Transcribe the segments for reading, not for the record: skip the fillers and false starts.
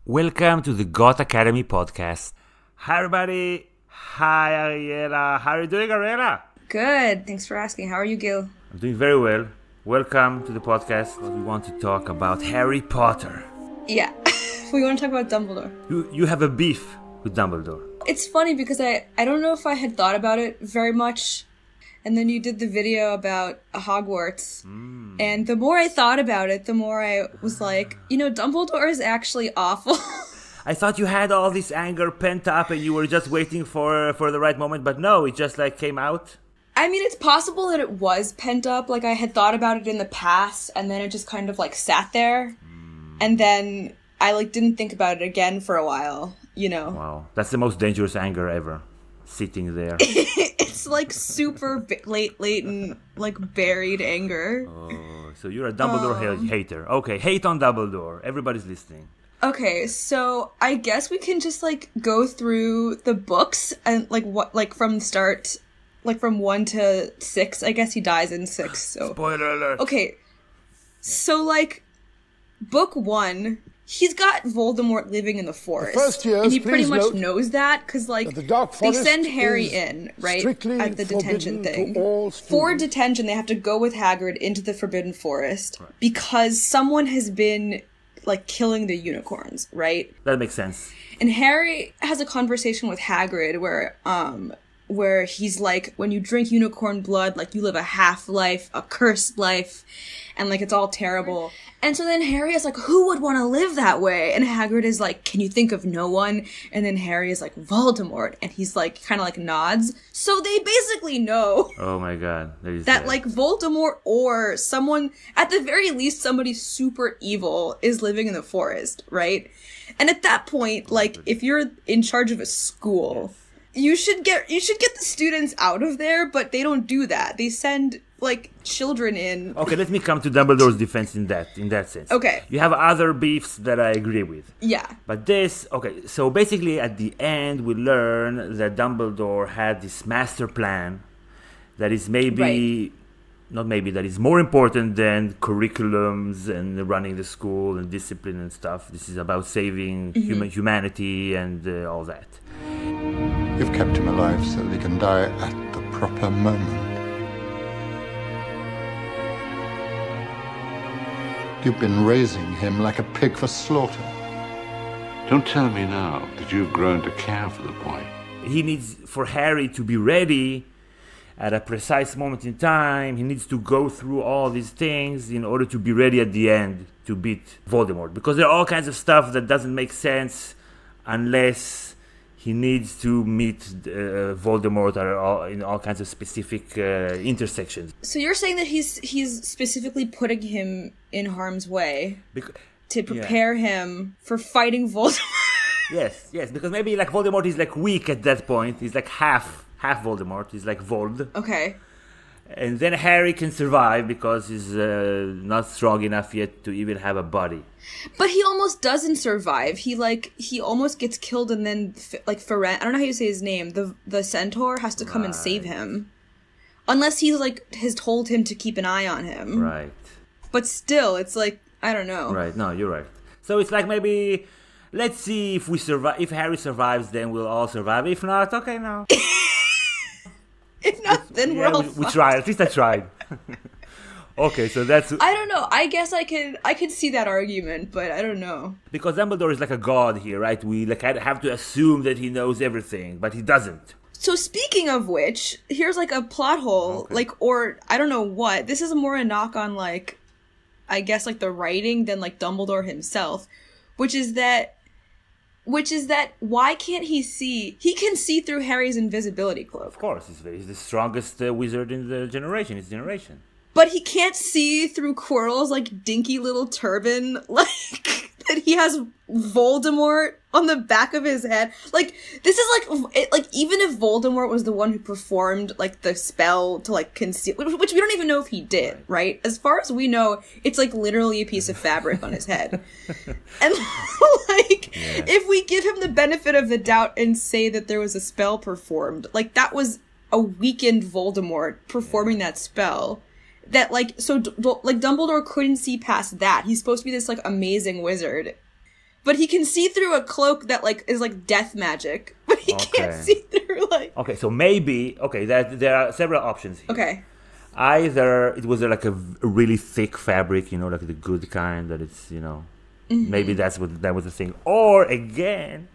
Welcome to the Goth Academy podcast. Hi everybody. Hi Ariella. How are you doing, Ariella? Good. Thanks for asking. How are you, Gil? I'm doing very well. Welcome to the podcast. We want to talk about Harry Potter. Yeah. We want to talk about Dumbledore. You have a beef with Dumbledore. It's funny because I don't know if I had thought about it very much. And then you did the video about Hogwarts. And the more I thought about it, the more I was like, Dumbledore is actually awful. I thought you had all this anger pent up and you were just waiting for the right moment, but no, it just came out. I mean, it's possible that it was pent up. Like, I had thought about it in the past, and then it just kind of sat there. And then I didn't think about it again for a while, Wow, that's the most dangerous anger ever. Sitting there. It's super latent, buried anger. Oh, so you're a Dumbledore hater. Okay, hate on Dumbledore. Everybody's listening. Okay, so I guess we can just go through the books and from the start, from 1 to 6. I guess he dies in 6. So spoiler alert. Okay, so book 1. He's got Voldemort living in the forest, and he pretty much knows that, because, they send Harry in, right, at the detention thing. For detention, they have to go with Hagrid into the Forbidden Forest, because someone has been, killing the unicorns, right? That makes sense. And Harry has a conversation with Hagrid where he's when you drink unicorn blood, you live a half-life, a cursed life, and, it's all terrible. And so then Harry is who would want to live that way? And Hagrid is can you think of no one? And then Harry is Voldemort. And he's kind of nods. So they basically know. Oh my god. That Voldemort or someone, at the very least, somebody super evil is living in the forest, right? And at that point, if you're in charge of a school, you should get the students out of there, but they don't do that. They send children in. Okay, let me come to Dumbledore's defense in that sense. Okay. You have other beefs that I agree with. Yeah. But so basically at the end we learn that Dumbledore had this master plan that is that is more important than curriculums and running the school and discipline and stuff. This is about saving humanity and all that. You've kept him alive so that he can die at the proper moment. You've been raising him like a pig for slaughter. Don't tell me now that you've grown to care for the boy. He needs for Harry to be ready at a precise moment in time. He needs to go through all these things in order to be ready at the end to beat Voldemort. Because there are all kinds of stuff that doesn't make sense unless he needs to meet Voldemort in all kinds of specific intersections. So you're saying that he's specifically putting him in harm's way to prepare him for fighting Voldemort? Yes, because maybe Voldemort is weak at that point. He's half Voldemort. He's Vold. Okay. And then Harry can survive because he's not strong enough yet to even have a body. But he almost doesn't survive. He almost gets killed, and then Ferenc, I don't know how you say his name, the centaur has to come and save him. Unless he's has told him to keep an eye on him. Right. But still, it's I don't know. Right, no, you're right. So it's maybe, let's see if we survive. If Harry survives, then we'll all survive. If not, okay, no. If not, then we're all fucked. We tried. At least I tried. Okay, so that's... I don't know. I guess I could see that argument, but I don't know. Because Dumbledore is a god here, right? We have to assume that he knows everything, but he doesn't. So speaking of which, here's a plot hole, or I don't know what. This is more a knock on I guess the writing than Dumbledore himself, which is that why can't he see? He can see through Harry's invisibility cloak. Of course, he's the strongest wizard in his generation. But he can't see through Quirrell's dinky little turban, that he has Voldemort on the back of his head. This is even if Voldemort was the one who performed the spell to conceal, which we don't even know if he did, right? As far as we know, it's literally a piece of fabric on his head. And if we give him the benefit of the doubt and say that there was a spell performed, that was a weakened Voldemort performing that spell. That Dumbledore couldn't see past that. He's supposed to be this amazing wizard. But he can see through a cloak that like is like death magic. But he can't see through like. Okay, so maybe there are several options here. Okay. Either it was like a really thick fabric, like the good kind that it's, maybe that was the thing. Or again,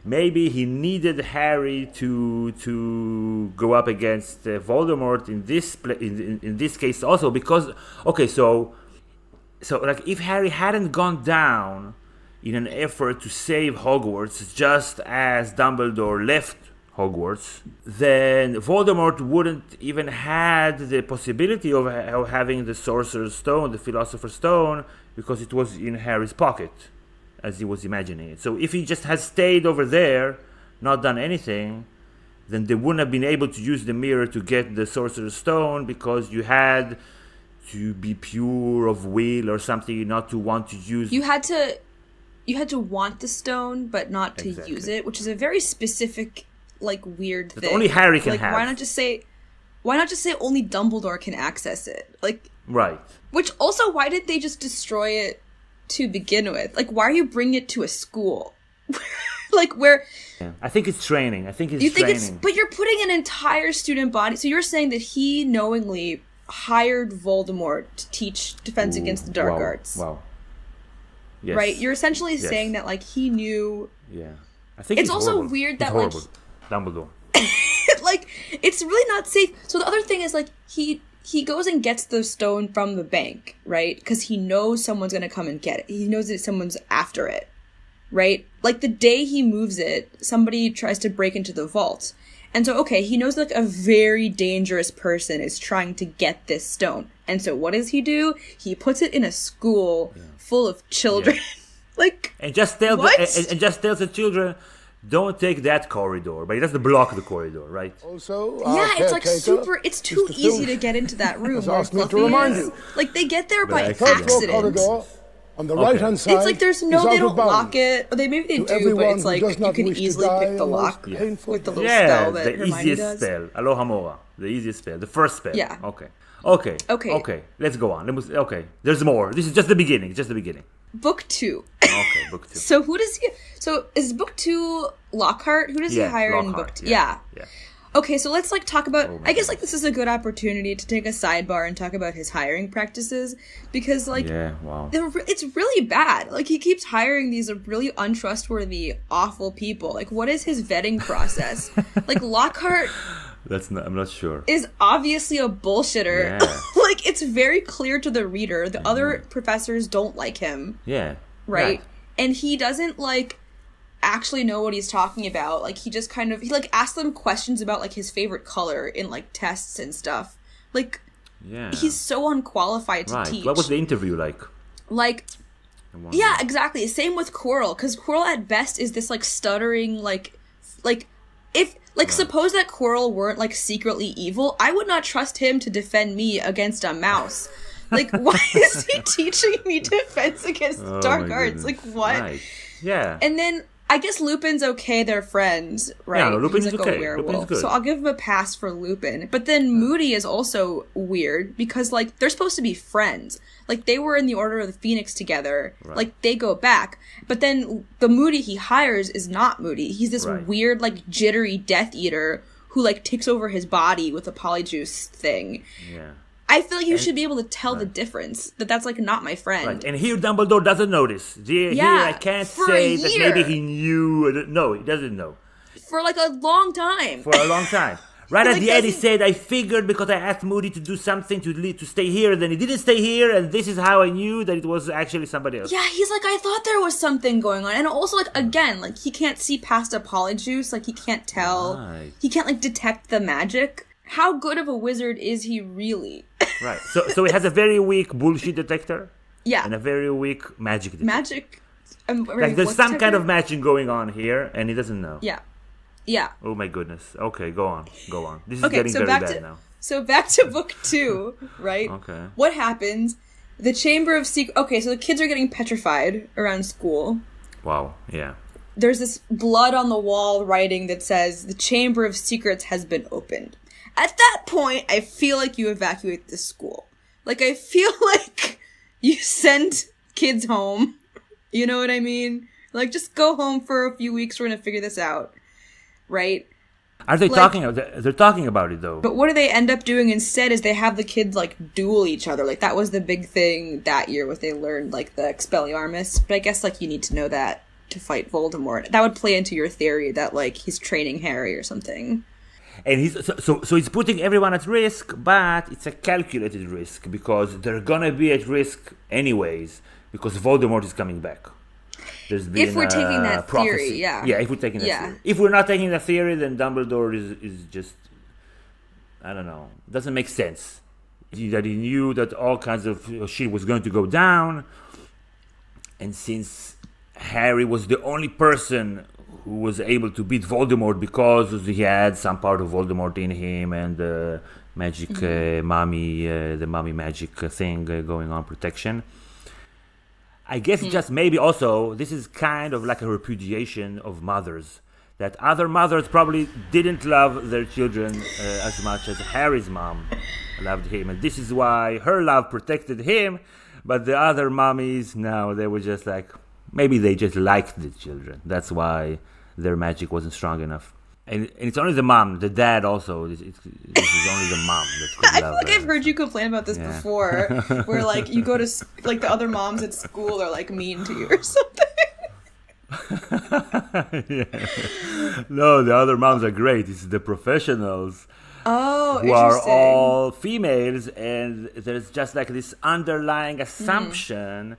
maybe he needed Harry to go up against Voldemort in this case also because so like if Harry hadn't gone down in an effort to save Hogwarts just as Dumbledore left Hogwarts, then Voldemort wouldn't even had the possibility of having the Sorcerer's Stone, the Philosopher's Stone, because it was in Harry's pocket, as he was imagining it. So if he just had stayed over there, not done anything, then they wouldn't have been able to use the mirror to get the Sorcerer's Stone because you had to be pure of will or something, not to want to use. You had to want the stone, but not to use it, which is a very specific, like, weird thing. Only Harry can have. Why not just say only Dumbledore can access it? Like, right. Which also, why did they just destroy it to begin with? Like, why are you bringing it to a school? Like, where... Yeah. I think it's training. But you're putting an entire student body... So you're saying that he knowingly hired Voldemort to teach Defense Against the Dark Arts. Wow. Yes. Right? You're essentially saying that, like, he knew... Yeah. I think it's also horrible. Weird that, like... Dumbledore. Like, it's really not safe. So the other thing is, like, he goes and gets the stone from the bank, right? Because he knows someone's going to come and get it. He knows that someone's after it, right? Like, the day he moves it, somebody tries to break into the vault. And so, okay, he knows, like, a very dangerous person is trying to get this stone. And so what does he do? He puts it in a school full of children. Yeah. Like, and just tells the children, don't take that corridor. But he doesn't block the corridor, right? Also, it's like it's too easy to get into that room. Asked me to remind you. Like, they get there by accident. Corridor, on the right-hand side. It's like they don't lock it. Or maybe they do, but it's like you can easily pick the lock with the little spell that Hermione does. The easiest spell, Alohomora. The easiest spell, the first spell. Yeah. Okay. Let's go on. There's more. This is just the beginning. Book 2. Okay, book 2. So who does he... So is book 2 Lockhart? Who does he hire in book 2? Yeah. Okay, so let's, like, talk about... I guess, like, this is a good opportunity to take a sidebar and talk about his hiring practices. Because, like... Yeah, wow. It's really bad. Like, he keeps hiring these really untrustworthy, awful people. Like, what is his vetting process? Like, Lockhart... I'm not sure. Is obviously a bullshitter. Yeah. Like, it's very clear to the reader. The other professors don't like him. Yeah. Right? And he doesn't, like, actually know what he's talking about. Like, he just kind of... He, like, asks them questions about, like, his favorite color in, like, tests and stuff. Like, he's so unqualified to teach. What was the interview like? Like... Yeah, exactly. Same with Quirrell. Because Quirrell, at best, is this, like, stuttering, if... Like, suppose that Quirrell weren't, like, secretly evil, I would not trust him to defend me against a mouse. Like, why is he teaching me defense against dark arts? Like, what? Right. Yeah. And then, I guess Lupin's okay, they're friends, right? Yeah, no, Lupin's He's like okay. a werewolf. Lupin's good. So I'll give him a pass for Lupin. But then Moody is also weird, because, like, they're supposed to be friends. Like, they were in the Order of the Phoenix together. Right. Like, they go back. But then the Moody he hires is not Moody. He's this weird, like, jittery Death Eater who, like, takes over his body with a polyjuice thing. Yeah. I feel like you should be able to tell the difference. That's, like, not my friend. Right. And here Dumbledore doesn't notice. Here I can't say that maybe he knew. No, he doesn't know. For, like, a long time. Right at the end, he said, I figured because I asked Moody to do something to stay here, and then he didn't stay here, and this is how I knew that it was actually somebody else. Yeah, he's like, I thought there was something going on. And also, like, again, like, he can't see past a polyjuice. Like, he can't tell. Right. He can't, like, detect the magic. How good of a wizard is he really? Right. So he has a very weak bullshit detector. Yeah. And a very weak magic detector. Like, there's some kind of magic going on here, and he doesn't know. Yeah. Yeah. Oh my goodness. Okay, go on. This is getting very bad now. So back to book 2, right? Okay. What happens? The Chamber of Secrets... Okay, so the kids are getting petrified around school. Wow, yeah. There's this blood on the wall writing that says, the Chamber of Secrets has been opened. At that point, I feel like you evacuate the school. Like, I feel like you send kids home. You know what I mean? Like, just go home for a few weeks. We're gonna figure this out, right? Are they talking? They're talking about it though. But what do they end up doing instead? Is they have the kids like duel each other. Like that was the big thing that year, was they learned like the Expelliarmus. But I guess like you need to know that to fight Voldemort. That would play into your theory that like he's training Harry or something. And so he's putting everyone at risk, but it's a calculated risk because they're gonna be at risk anyways because Voldemort is coming back. There's been if we're taking that prophecy. theory, yeah. Yeah, if we're taking that theory. If we're not taking that theory, then Dumbledore is just, I don't know, doesn't make sense. That he knew that all kinds of shit was going to go down, and since Harry was the only person who was able to beat Voldemort because he had some part of Voldemort in him and the magic the mommy magic thing going on, protection. I guess just maybe also this is kind of like a repudiation of mothers, that other mothers probably didn't love their children as much as Harry's mom loved him, and this is why her love protected him, but the other mommies, no, they were just like, maybe they just liked the children. That's why their magic wasn't strong enough. And it's only the mom, the dad also. This is only the mom that could I love feel like I've heard you complain about this before, where like you go to like the other moms at school are like mean to you or something. Yeah. No, the other moms are great. It's the professionals who are all females, and there's just like this underlying assumption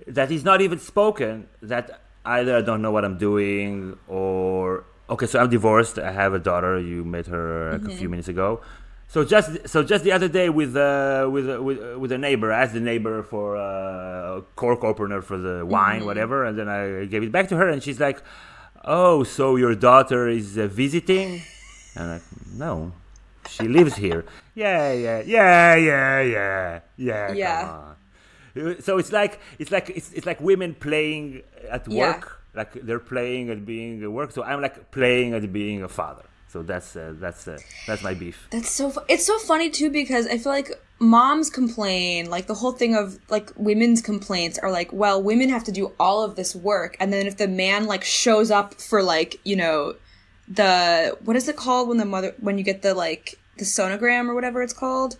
that is not even spoken, that either I don't know what I'm doing or... Okay, so I'm divorced. I have a daughter. You met her a few minutes ago. So just the other day with a neighbor, I asked the neighbor for a cork opener for the wine, whatever, and then I gave it back to her, and she's like, "Oh, so your daughter is visiting?" And I'm like, "No, she lives here." Yeah. Come on. So it's like women playing at work. Yeah. Like they're playing at being at work, so I'm like playing at being a father. So that's my beef. That's so. It's so funny too, because I feel like moms complain, like the whole thing of like women's complaints are like, well, women have to do all of this work, and then if the man like shows up for like, you know, the, what is it called when you get the like the sonogram or whatever it's called,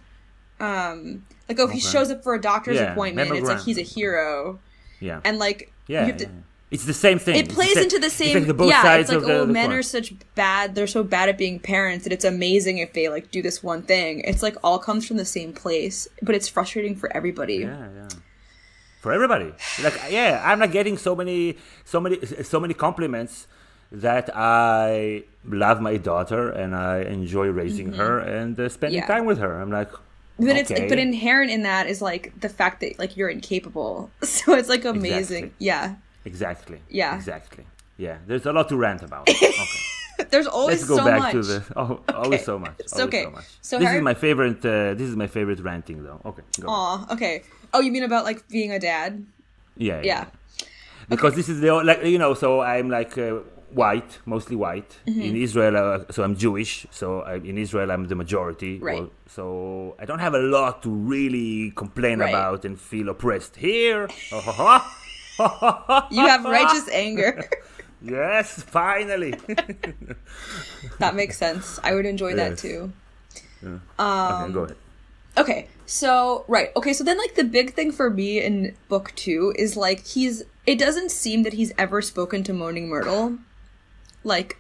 like if he shows up for a doctor's appointment, it's like he's a hero. Yeah. And like you have to. It's the same thing. It plays into the same. It's like both sides it's like, of the men coin. are such bad. They're so bad at being parents that it's amazing if they like do this one thing. It's like all comes from the same place, but it's frustrating for everybody. Yeah. For everybody. Like, yeah, I'm not getting so many compliments that I love my daughter and I enjoy raising her and spending time with her. I'm like. But it's like, but inherent in that is like the fact that like you're incapable. So it's like amazing. Exactly. Yeah. Exactly. Yeah. Exactly. Yeah. There's a lot to rant about. Okay. There's always Let's go back much. to the always so much. It's okay. So much. So this is my favorite. This is my favorite ranting though. Okay. Go. Aw. Okay. Oh, you mean about like being a dad? Yeah. Because this is the like, you know. So I'm like white, mostly white in Israel. So I'm Jewish. So in Israel I'm the majority. Right. So I don't have a lot to really complain about and feel oppressed here. You have righteous anger. Yes, finally. That makes sense. I would enjoy that too. Yeah. Okay, go ahead. Okay, so so then like the big thing for me in book 2 is like it doesn't seem that he's ever spoken to Moaning Myrtle. Like,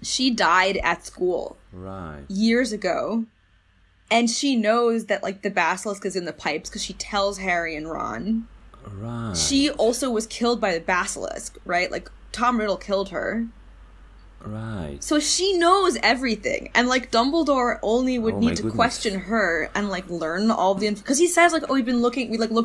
she died at school. Right. Years ago. And she knows that like the basilisk is in the pipes because she tells Harry and Ron. Right. She also was killed by the basilisk, right? Like, Tom Riddle killed her. Right. So she knows everything. And, like, Dumbledore only would need to question her and, like, learn all the info. Because he says, like, oh, we looked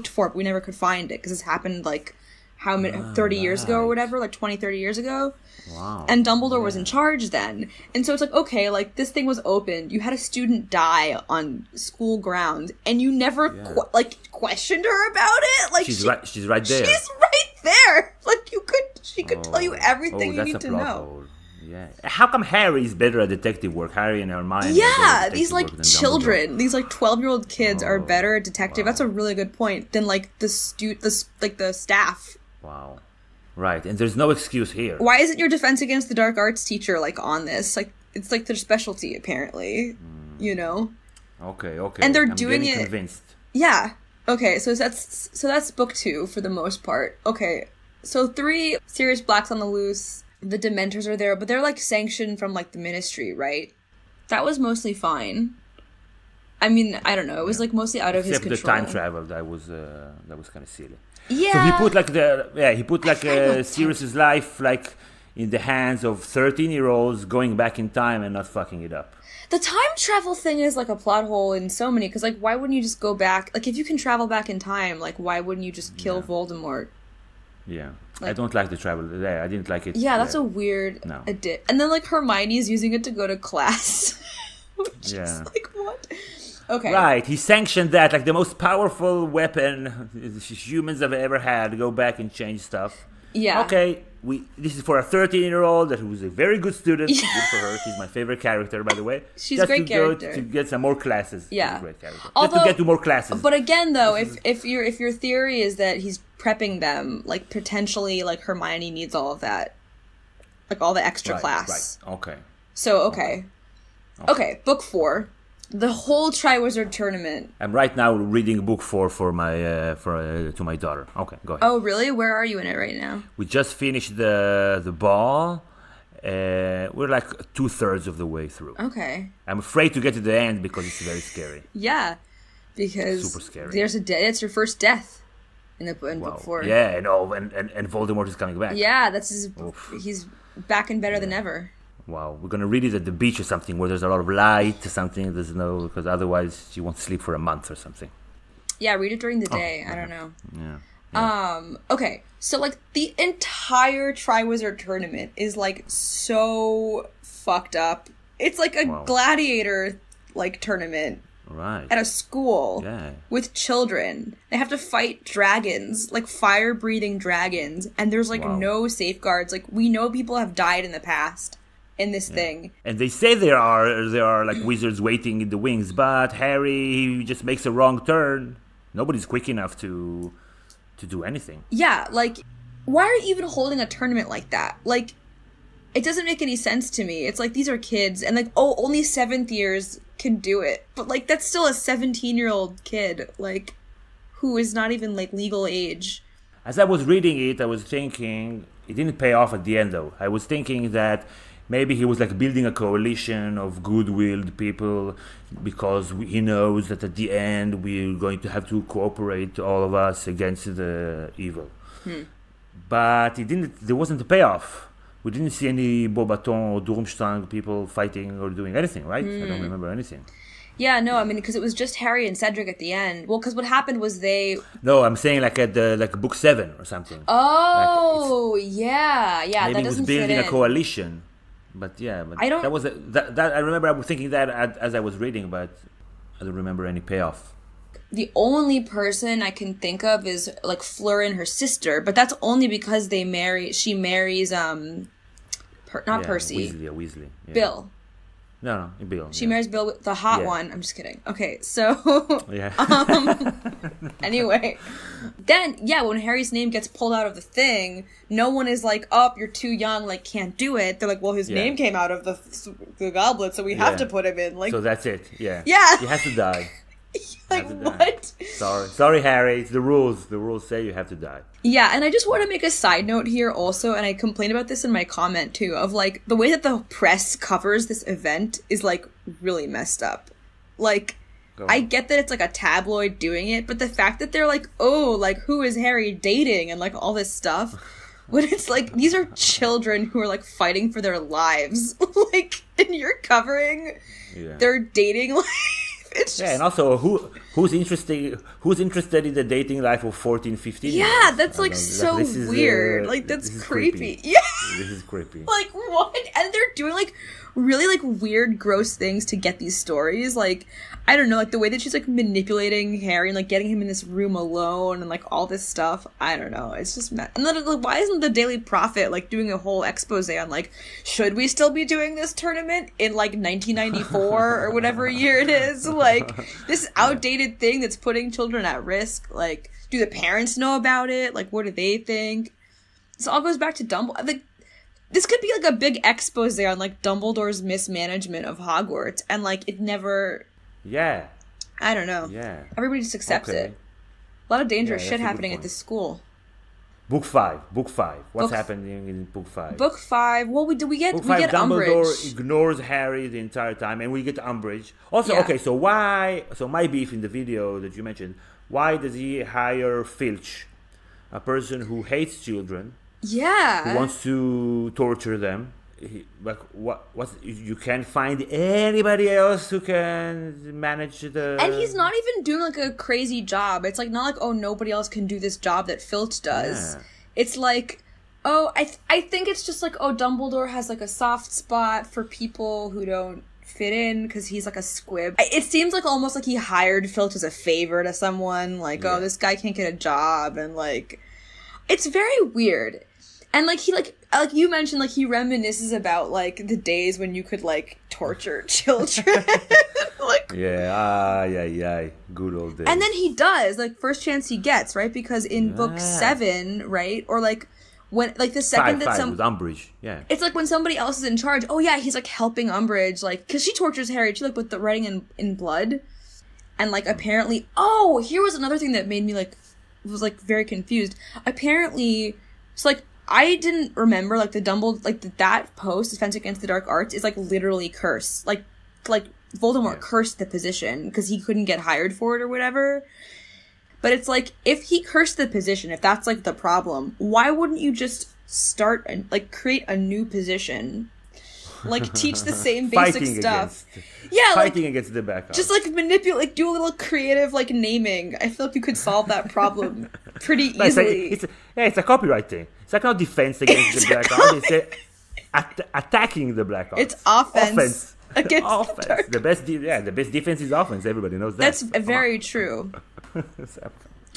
for it, but we never could find it. Because this happened, like, how many, 30 years ago or whatever? Like, 20, 30 years ago? Wow. And Dumbledore was in charge then. And so it's like, okay, like, this thing was opened. You had a student die on school grounds. And you never, questioned her about it? Like, she's right there. She's right there! Like, she could tell you everything you need to know. Hole. Yeah. How come Harry's better at detective work? Harry and Hermione. Yeah, these like children, these like 12-year-old kids are better at detective. Wow. That's a really good point than like the staff. Wow. Right, and there's no excuse here. Why isn't your defense against the dark arts teacher, like, on this? Like, it's like their specialty, apparently. You know? Okay. And they're I'm doing getting it... convinced. Yeah. Okay, so that's book 2 for the most part. Okay, so 3, Sirius Black's on the loose. The Dementors are there, but they're, like, sanctioned from, like, the Ministry, right? That was mostly fine. I mean, I don't know. It was, like, mostly out of his control. Except the time travel, that was kind of silly. Yeah. So he put Sirius's life, like, in the hands of 13-year-olds going back in time and not fucking it up. The time travel thing is, like, a plot hole in so many, because, like, why wouldn't you just go back? Like, if you can travel back in time, like, why wouldn't you just kill Voldemort? Yeah. Like, I don't like the travel there. I didn't like it. Yeah, that's a weird edit. And then, like, Hermione's using it to go to class. Which is, like, what? Okay. Right, he sanctioned that, like, the most powerful weapon humans have ever had, go back and change stuff. Yeah. Okay, this is for a 13-year-old that was a very good student. Good for her. She's my favorite character, by the way. She's a great character. To get some more classes. Yeah. She's a great character. Although, just to get to more classes. But again, though, if your theory is that he's prepping them, like, potentially, like, Hermione needs all of that. Like, all the extra class. Right, okay. So, okay, book 4. The whole Triwizard Tournament. I'm right now reading book 4 for my to my daughter. Okay, go ahead. Oh, really? Where are you in it right now? We just finished the ball. We're like 2/3 of the way through. Okay. I'm afraid to get to the end because it's very scary. Yeah, because super scary. There's it's your first death in book 4. Yeah, and Voldemort is coming back. Yeah, he's back and better than ever. Wow, we're gonna read it at the beach or something where there's a lot of light or something. There's no, because otherwise she won't sleep for a month or something. Yeah, read it during the day. I don't know. Yeah. Okay, so, like, the entire Triwizard Tournament is, like, so fucked up. It's like a gladiator, like, tournament. Right. At a school. Yeah. With children. They have to fight dragons, like, fire-breathing dragons, and there's, like, no safeguards. Like, we know people have died in the past in this thing. And they say there are like wizards waiting in the wings, but Harry, he just makes a wrong turn. Nobody's quick enough to do anything. Yeah, like, why are you even holding a tournament like that? Like, it doesn't make any sense to me. It's like, these are kids, and, like, only 7th years can do it. But, like, that's still a 17-year-old kid, like, who is not even, like, legal age. As I was reading it, I was thinking, it didn't pay off at the end, though. I was thinking that maybe he was, like, building a coalition of good-willed people because he knows that at the end we're going to have to cooperate, all of us, against the evil. But there wasn't a payoff. We didn't see any Beauxbatons or Durmstrang people fighting or doing anything, right? I don't remember anything. Yeah, no, I mean, because it was just Harry and Cedric at the end. Well, because what happened was they... No, I'm saying like at book 7 or something. Oh, like yeah, maybe that doesn't fit in. Maybe he was building a coalition. But yeah, I don't... I remember I was thinking that as I was reading, but I don't remember any payoff. The only person I can think of is, like, Fleur and her sister, but that's only because she marries, Percy. Weasley. Yeah. Bill. No, Bill. She marries Bill, the hot one. I'm just kidding. Okay, so... Yeah. Anyway. Then, when Harry's name gets pulled out of the thing, no one is like, oh, you're too young, like, can't do it. They're like, well, his name came out of the goblet, so we have to put him in. Like, so that's it, yeah. Yeah. He has to die. Like, what? Sorry, Harry. It's the rules. The rules say you have to die. Yeah, and I just want to make a side note here also, and I complained about this in my comment too, of, like, the way that the press covers this event is, like, really messed up. Like, I get that it's, like, a tabloid doing it, but the fact that they're like, oh, like, who is Harry dating, and, like, all this stuff, when it's like, these are children who are, like, fighting for their lives. Like, and you're covering their dating life. It's just... and also who's interested in the dating life of 14, 15 years? Yeah, that's like so weird. Like, that's creepy. Yeah. This is creepy. Like, what? And they're doing, like, really, like, weird, gross things to get these stories. Like, I don't know, like, the way that she's, like, manipulating Harry and, like, getting him in this room alone and, like, all this stuff. I don't know. It's just... And then, like, why isn't the Daily Prophet, like, doing a whole expose on, like, should we still be doing this tournament in, like, 1994 or whatever year it is? Like, this outdated thing that's putting children at risk. Like, do the parents know about it? Like, what do they think? This all goes back to Dumbledore. Like, this could be like a big expose on like Dumbledore's mismanagement of Hogwarts, and like it never. Yeah. I don't know. Yeah. Everybody just accepts it. A lot of dangerous shit happening at this school. Book 5. What's happening in Book 5? Book 5. Well, we get Dumbledore Umbridge. ignores Harry the entire time, and we get Umbridge. Also, Yeah. okay, so why? So my beef in the video that you mentioned. Why does he hire Filch, a person who hates children, Yeah. who wants to torture them? Like what? You can't find anybody else who can manage the. And he's not even doing like a crazy job. It's like not like, oh, nobody else can do this job that Filch does. Yeah. It's like, oh, I think it's just like, oh, Dumbledore has like a soft spot for people who don't fit in because he's like a squib. It seems like almost like he hired Filch as a favor to someone. Like, oh, this guy can't get a job, and like, it's very weird. And like he like you mentioned, like he reminisces about like the days when you could like torture children. Like, yeah, good old days. and then he does, like, first chance he gets, right? Because in book 7, right? Or like when like the second that with Umbridge, yeah. it's like when somebody else is in charge. Oh yeah, he's like helping Umbridge, like, because she tortures Harry too, like with the writing in blood. And like apparently, oh, here was another thing that made me like was like very confused. Apparently, it's like I didn't remember like the Dumbledore, like that post, Defense Against the Dark Arts, is like literally cursed. Like Voldemort cursed the position because he couldn't get hired for it or whatever. But it's like, if he cursed the position, if that's like the problem, why wouldn't you just start and like create a new position? Like teach the same basic stuff. Fighting against the backup. Just like manipulate, like do a little creative like naming. I feel like you could solve that problem pretty easily. It's a copyright thing. It's like not defense against the black arts. It's attacking the black arts. It's offense against offense. The best defense is offense. Everybody knows that. That's very true.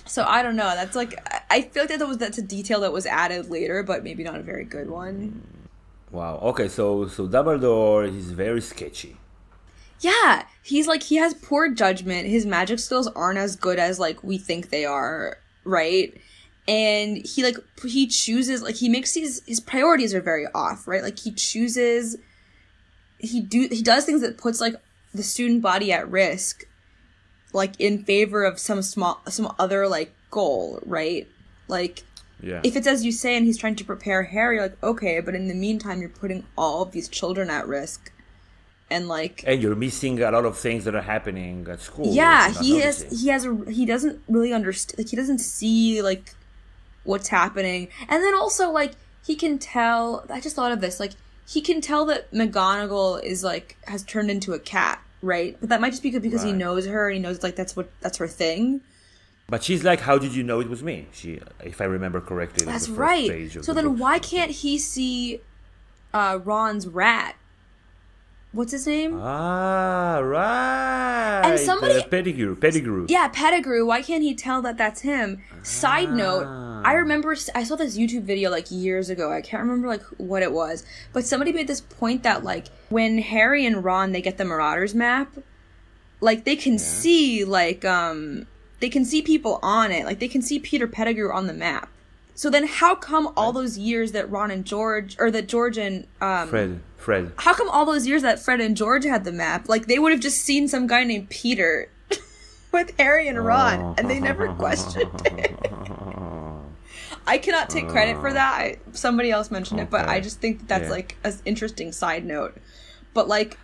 So I don't know. That's like, I feel like that's a detail that was added later, but maybe not a very good one. Wow. Okay. So Dumbledore is very sketchy. Yeah, he's like, he has poor judgment. His magic skills aren't as good as like we think they are, right? And he chooses, like, he makes his priorities are very off, right? Like he does things that puts like the student body at risk, like in favor of some other like goal, right? Like, yeah. If it's as you say and he's trying to prepare Harry, like, okay, but in the meantime you're putting all of these children at risk. And like, and you're missing a lot of things that are happening at school. Yeah, he doesn't really understand, like he doesn't see like what's happening. And then also like he can tell, I just thought of this, like he can tell that McGonagall is like has turned into a cat, right? But that might just be because he knows her and he knows like that's her thing. But she's like, how did you know it was me? She, if I remember correctly, that's right. So then why can't he see Ron's rat? What's his name? Ah, right. And somebody... Pettigrew. Yeah, Pettigrew. Why can't he tell that that's him? Side note, I remember... I saw this YouTube video, like, years ago. I can't remember, like, what it was. But somebody made this point that, like, when Harry and Ron, they get the Marauders map, like, they can see, like, they can see people on it. Like, they can see Peter Pettigrew on the map. So then how come all those years that Ron and George... Or that George and... Fred. How come all those years that Fred and George had the map, like they would have just seen some guy named Peter with Harry and Ron, and they never questioned it. I cannot take credit for that. Somebody else mentioned it, but I just think that's like an interesting side note. But like,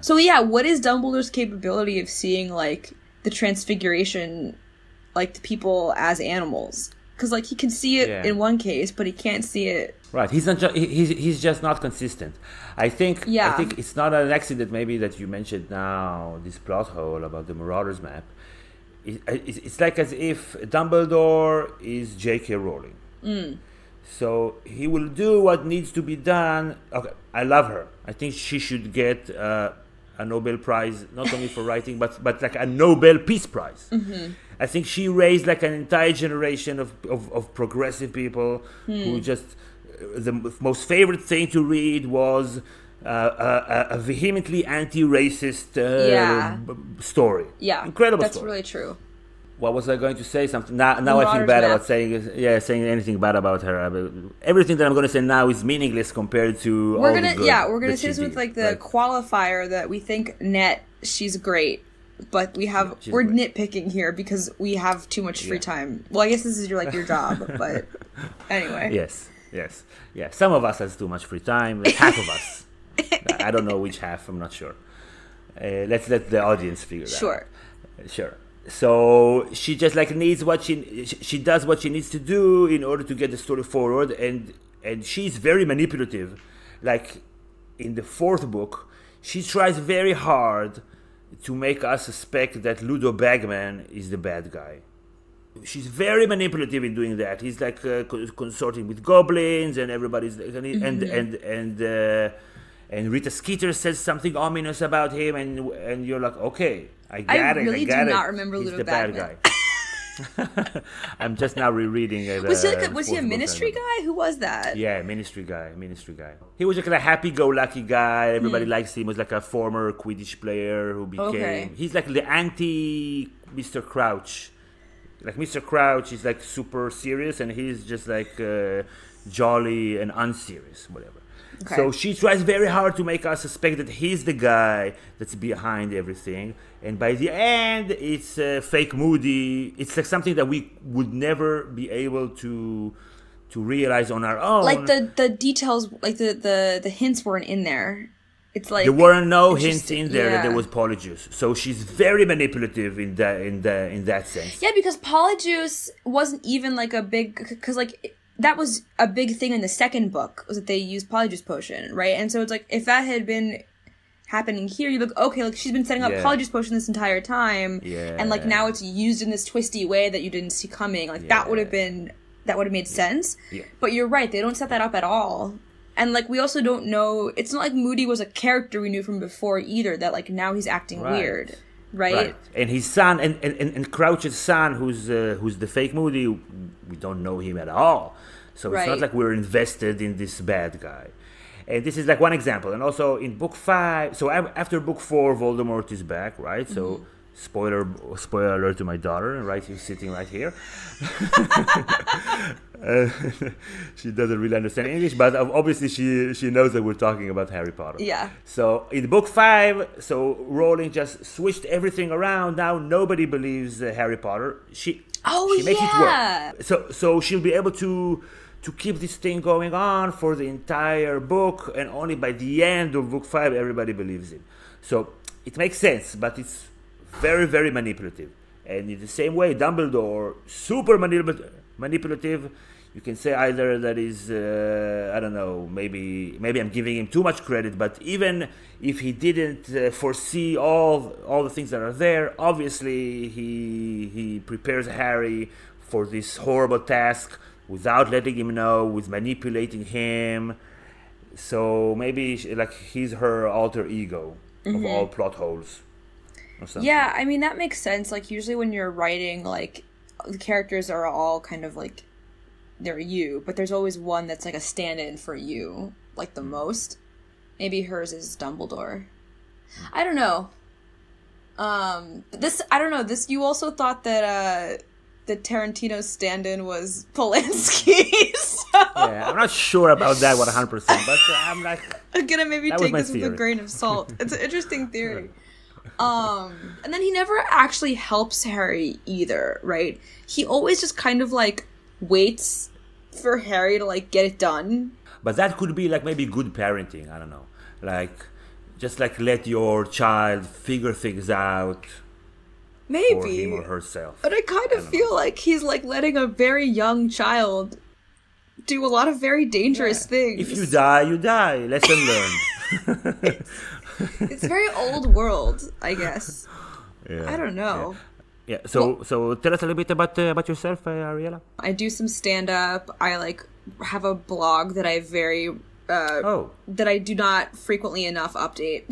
so yeah, what is Dumbledore's capability of seeing like the transfiguration, like the people as animals? Because like he can see it in one case, but he can't see it. Right, he's not. He's just not consistent. I think it's not an accident. Maybe that you mentioned now this plot hole about the Marauders map. It's like as if Dumbledore is J.K. Rowling. So he will do what needs to be done. Okay, I love her. I think she should get a Nobel Prize, not only for writing, but like a Nobel Peace Prize. Mm-hmm. I think she raised like an entire generation of progressive people who just, the most favorite thing to read was a vehemently anti-racist story. Yeah, incredible that's story. really true. What was I going to say? Something. Now I feel Marauders bad map. about saying anything bad about her. Everything that I'm going to say now is meaningless compared to We're all gonna the good we're gonna that say this she with did, like the right? qualifier that we think net she's great, but she's we're great. nitpicking here because we have too much free time. Well, I guess this is your job, but anyway. Yes. Some of us has too much free time. Half of us. I don't know which half. I'm not sure. Let's let the audience figure that out. Sure. So she just like needs what she does what she needs to do in order to get the story forward, and she's very manipulative. Like in the fourth book, she tries very hard to make us suspect that Ludo Bagman is the bad guy. She's very manipulative in doing that. He's like consorting with goblins, and everybody's and Rita Skeeter says something ominous about him, and you're like, okay, I got it. I really do not remember He's Ludo the bad Bagman. guy. I'm just now rereading it. Was he a ministry guy? Who was that? Yeah, ministry guy. He was like a happy-go-lucky guy. Everybody Hmm. likes him. He was like a former Quidditch player who became... Okay. He's like the anti-Mr. Crouch. Like Mr. Crouch is like super serious, and he's just like jolly and unserious, whatever. Okay. So she tries very hard to make us suspect that he's the guy that's behind everything. And by the end, it's fake Moody. It's like something that we would never be able to realize on our own. Like the details, like the hints weren't in there. It's like there weren't no hints interesting, in there that there yeah. was Polyjuice. So she's very manipulative in that sense. Yeah, because Polyjuice wasn't even like a big, because like that was a big thing in the second book, was that they used Polyjuice potion, right? And so it's like if that had been happening here, you'd be like, okay, like she's been setting up Yeah. Polyjuice potion this entire time, Yeah. and like now it's used in this twisty way that you didn't see coming. Like that would have made sense. Yeah. But you're right, they don't set that up at all. And like we also don't know, it's not like Moody was a character we knew from before either, that like now he's acting Right. weird. Right? And his son and Crouch's son, who's the fake Moody, we don't know him at all. So it's not Right. like we're invested in this bad guy. And this is like one example. And also in book 5, so after book 4, Voldemort is back, right? So spoiler alert to my daughter, right? She's sitting right here. She doesn't really understand English, but obviously she knows that we're talking about Harry Potter. Yeah. So in book 5, so Rowling just switched everything around. Now nobody believes Harry Potter. She makes it work. So she'll be able to keep this thing going on for the entire book, and only by the end of book 5 everybody believes it. So it makes sense, but it's very, very manipulative. And in the same way, Dumbledore, super manipulative. You can say either that is, I don't know, maybe I'm giving him too much credit, but even if he didn't foresee all the things that are there, obviously he prepares Harry for this horrible task without letting him know, with manipulating him. So maybe like he's her alter ego of all plot holes. Yeah, I mean, that makes sense. Like, usually when you're writing, like, the characters are all kind of, like, they're you, but there's always one that's, like, a stand-in for you, like, the most. Maybe hers is Dumbledore. I don't know. This, you also thought that, Tarantino's stand-in was Polanski, so... Yeah, I'm not sure about that 100%, but I'm like... I'm gonna maybe that take was my this with a theory. grain of salt. It's an interesting theory. And then he never actually helps Harry either, right? He always just kind of like waits for Harry to like get it done. But that could be like maybe good parenting. I don't know. Like, just like let your child figure things out for Maybe. him or herself. But I kind of feel like he's like letting a very young child do a lot of very dangerous things. If you die, you die. Lesson learned. It's very old world, I guess. Yeah, I don't know. Yeah. So tell us a little bit about yourself, Ariella. I do some stand-up. I like have a blog that I that I do not frequently enough update.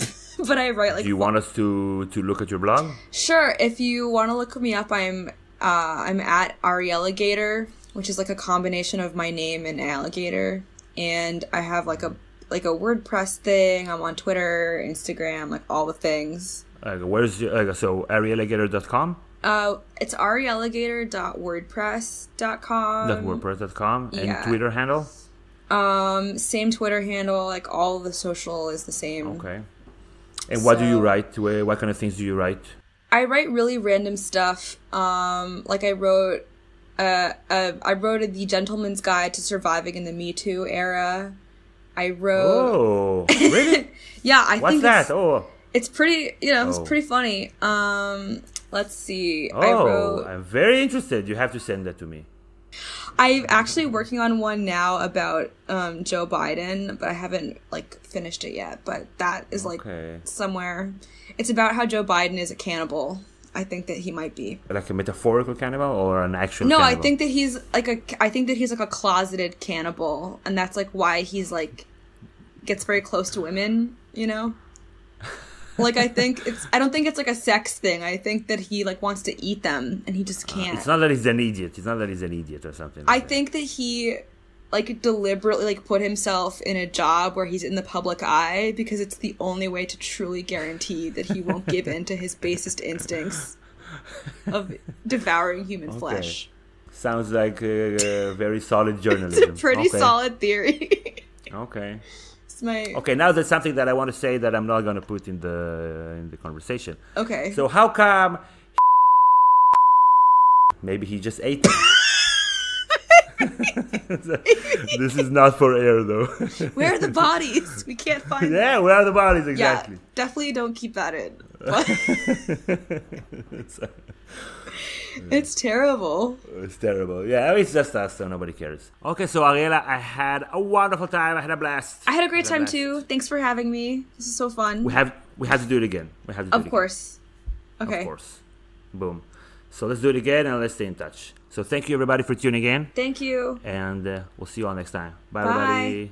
But I write like... Do you want us to look at your blog? Sure. If you want to look me up, I'm at Ariella Gator, which is like a combination of my name and alligator. And I have like a WordPress thing. I'm on Twitter, Instagram, like all the things. Where's your, so ariellagator.com? It's ariellagator.wordpress.com. .wordpress.com. And Yeah. Twitter handle? Same Twitter handle. Like all the social is the same. Okay. And what do you So- write? What kind of things do you write? I write really random stuff. Like I wrote The Gentleman's Guide to Surviving in the Me Too Era. I wrote. Oh, really? Yeah, I What's think that? Oh, it's pretty. You know, it's Oh. pretty funny. Let's see. I oh, wrote. I'm very interested. You have to send that to me. I'm actually working on one now about Joe Biden, but I haven't like finished it yet. But that is like Okay. somewhere. It's about how Joe Biden is a cannibal. I think that he might be. Like a metaphorical cannibal or an actual No, cannibal? I think that he's like a closeted cannibal, and that's like why he's like gets very close to women, you know? Like I don't think it's like a sex thing. I think that he like wants to eat them and he just can't. It's not that he's an idiot. It's not that he's an idiot or something. I like that. think that he like deliberately like put himself in a job where he's in the public eye because it's the only way to truly guarantee that he won't give in to his basest instincts of devouring human flesh. Sounds like a very solid It's journalism. a pretty Okay. solid theory. Okay. It's my Okay, now there's something that I want to say that I'm not going to put in the conversation. okay. So how come maybe he just ate them? This is not for air though. Where are the bodies? We can't find them. Yeah, where are the bodies exactly? Yeah, definitely don't keep that in. But it's terrible. It's terrible. Yeah, it's just us, so nobody cares. Okay, so Ariella, I had a wonderful time. I had a blast. I had a great time blast. too. Thanks for having me. This is so fun. We have to do it again. We have to do it Of course. again. Okay. Of course. Boom. So let's do it again and let's stay in touch. So thank you everybody for tuning in, Thank you. and we'll see you all next time. Bye. Bye. Everybody.